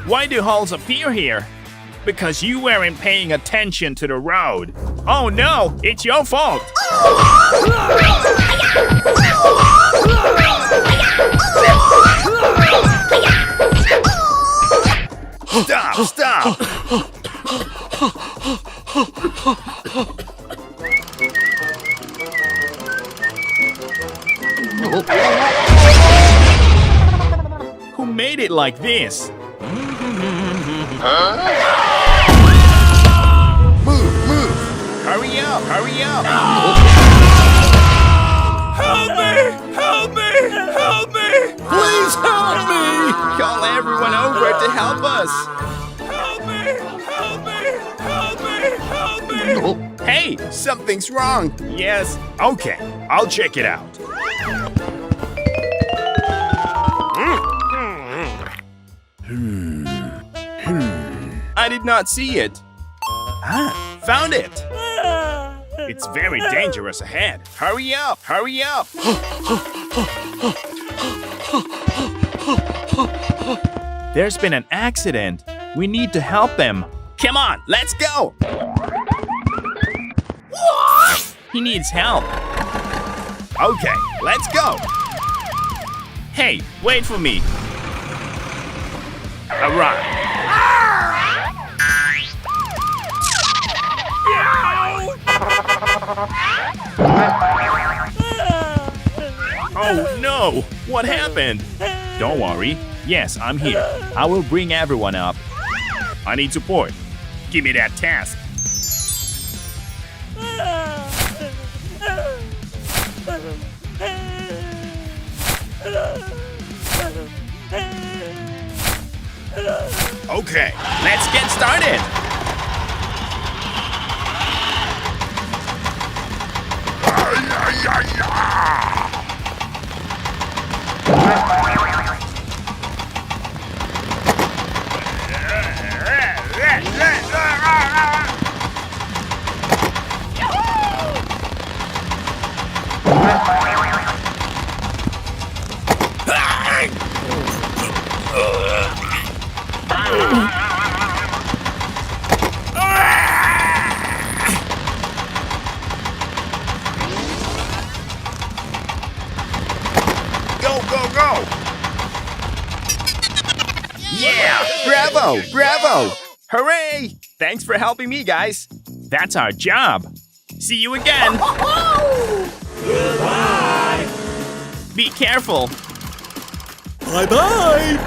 Why do holes appear here? Because you weren't paying attention to the road. Oh no, it's your fault. Stop! Who made it like this? Move! Hurry up! Help me! Please help me! Call everyone over to help us. Help me! Hey, something's wrong. Yes. Okay, I'll check it out. I did not see it. Found it. It's very dangerous ahead. Hurry up! There's been an accident. We need to help them. Come on, let's go! He needs help. Okay, let's go. Hey, wait for me. Alright. Oh no! What happened? Don't worry. Yes, I'm here. I will bring everyone up. I need support. Give me that task. Okay, let's get started. Go! Yeah! Bravo! Hooray! Thanks for helping me, guys. That's our job. See you again. Goodbye. Be careful. Bye-bye.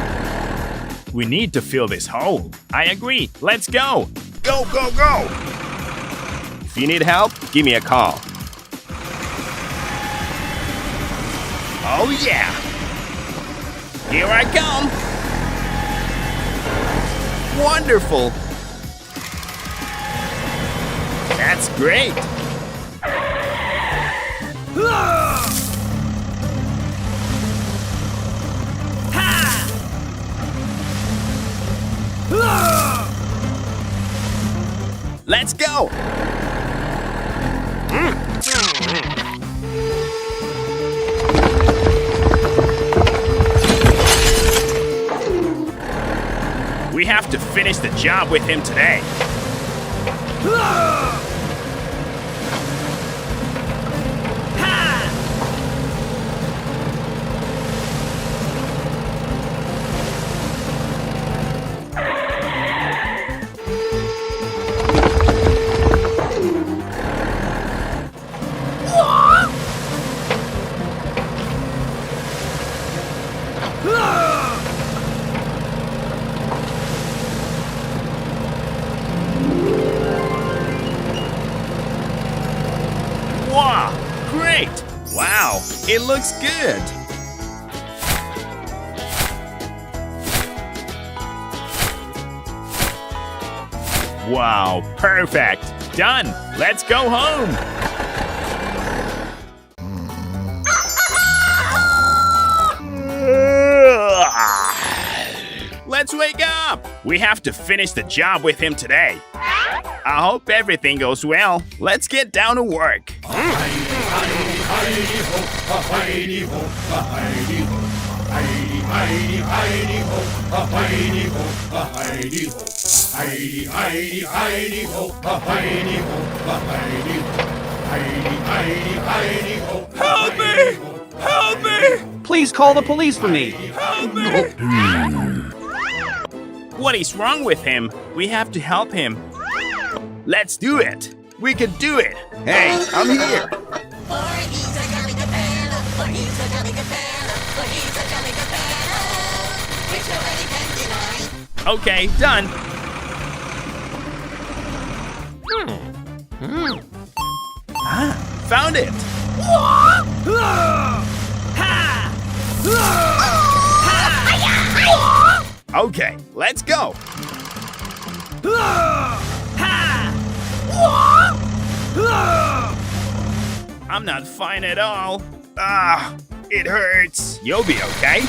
We need to fill this hole. I agree. Let's go. Go! If you need help, give me a call. Oh yeah! Here I come! Wonderful! That's great! Let's go! We have to finish the job with him today. Wow, great! Wow, it looks good! Wow, perfect! Done! Let's go home! Let's wake up! We have to finish the job with him today. I hope everything goes well. Let's get down to work. Heidi, Heidi ho, a Heidi ho, a Heidi ho. Heidi, Heidi, Heidi ho, a Heidi ho, a Heidi ho. Heidi, Heidi, Heidi ho. Help me! Help me! Please call the police for me. Help me! What is wrong with him? We have to help him. Let's do it. We can do it. Hey, I'm here. Okay, done. Found it. Okay, let's go. I'm not fine at all. Ah, it hurts. You'll be okay.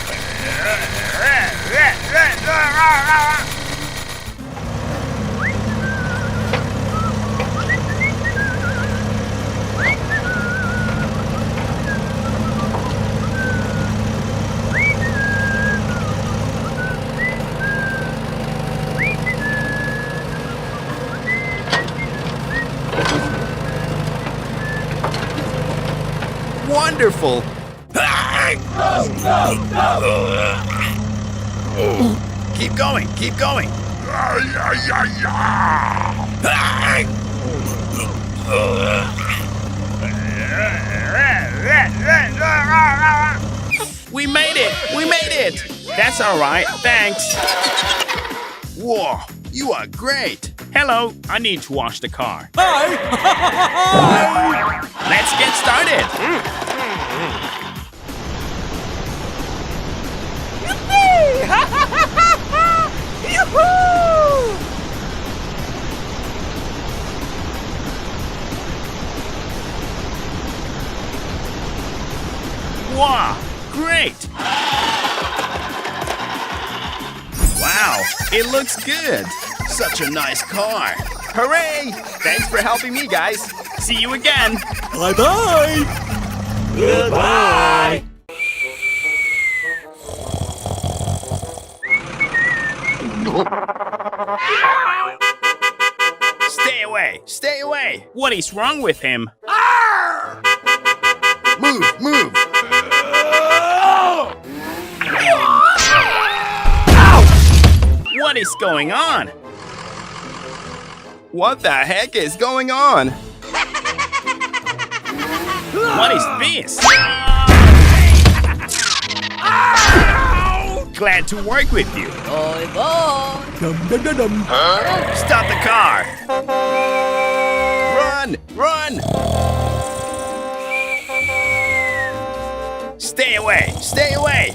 Wonderful. Keep going, keep going. We made it, we made it. That's all right, thanks. Whoa, you are great. Hello, I need to wash the car. Hi! Let's get started. Wow, great! Wow, it looks good. Such a nice car. Hooray! Thanks for helping me, guys. See you again. Bye-bye! Goodbye! Stay away! Stay away! What is wrong with him? Move, move. What is going on? What the heck is going on? What is this? Glad to work with you. Stop the car. Run, run. Stay away. Stay away.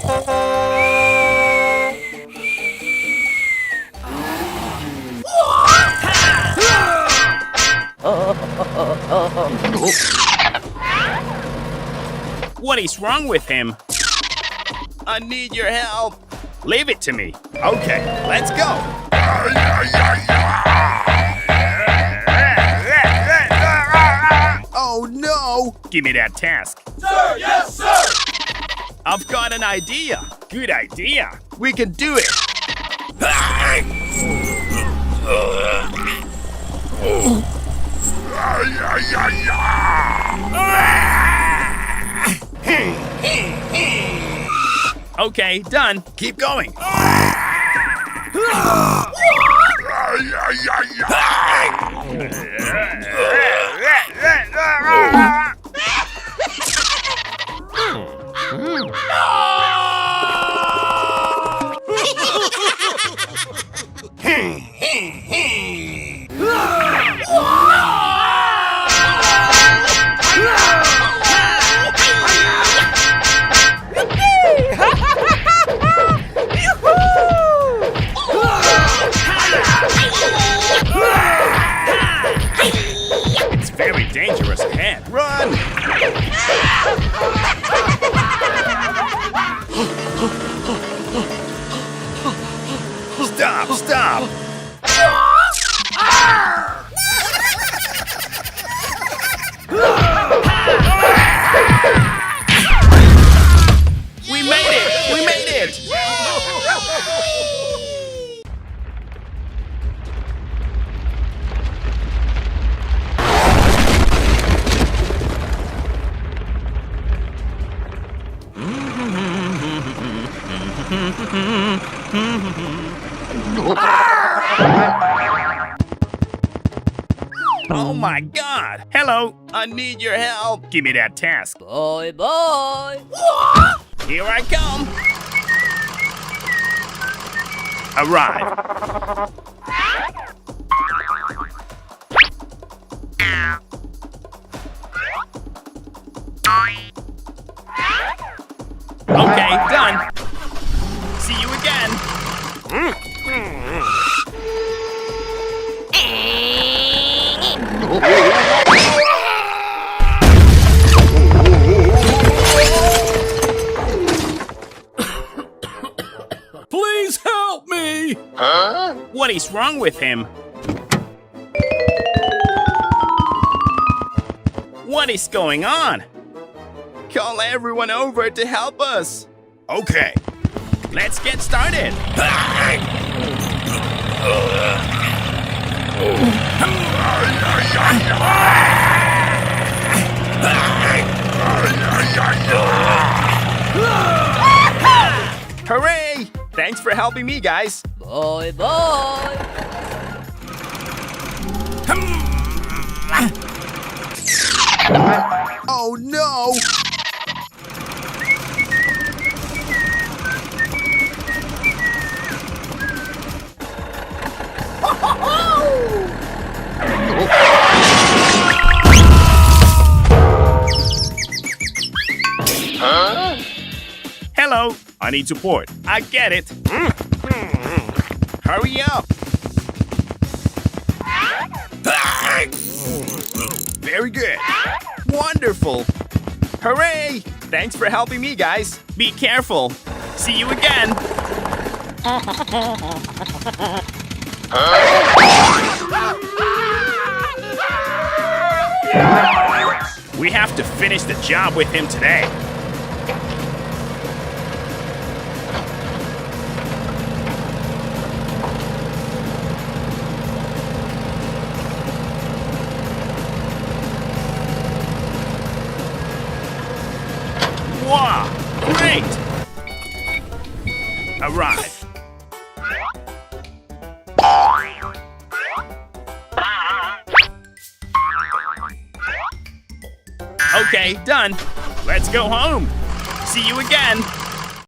What is wrong with him? I need your help. Leave it to me. Okay, let's go. Oh no! Give me that task. Sir, yes, sir. I've got an idea. Good idea. We can do it. Okay, done. Keep going. It's very dangerous ahead. Run! Stop, stop. We made it! We made it! Oh my god! Hello! I need your help. Give me that task. Bye bye. Here I come. Arrive. Okay, done. See you again. Please help me! What is wrong with him? What is going on? Call everyone over to help us. Okay, let's get started. Hooray! Thanks for helping me, guys. Bye bye. Oh no! Hello, I need support. I get it. Hurry up! Very good. Wonderful. Hooray! Thanks for helping me, guys. Be careful. See you again. We have to finish the job with him today. Wow, great! Arrive. Okay, done. Let's go home. See you again.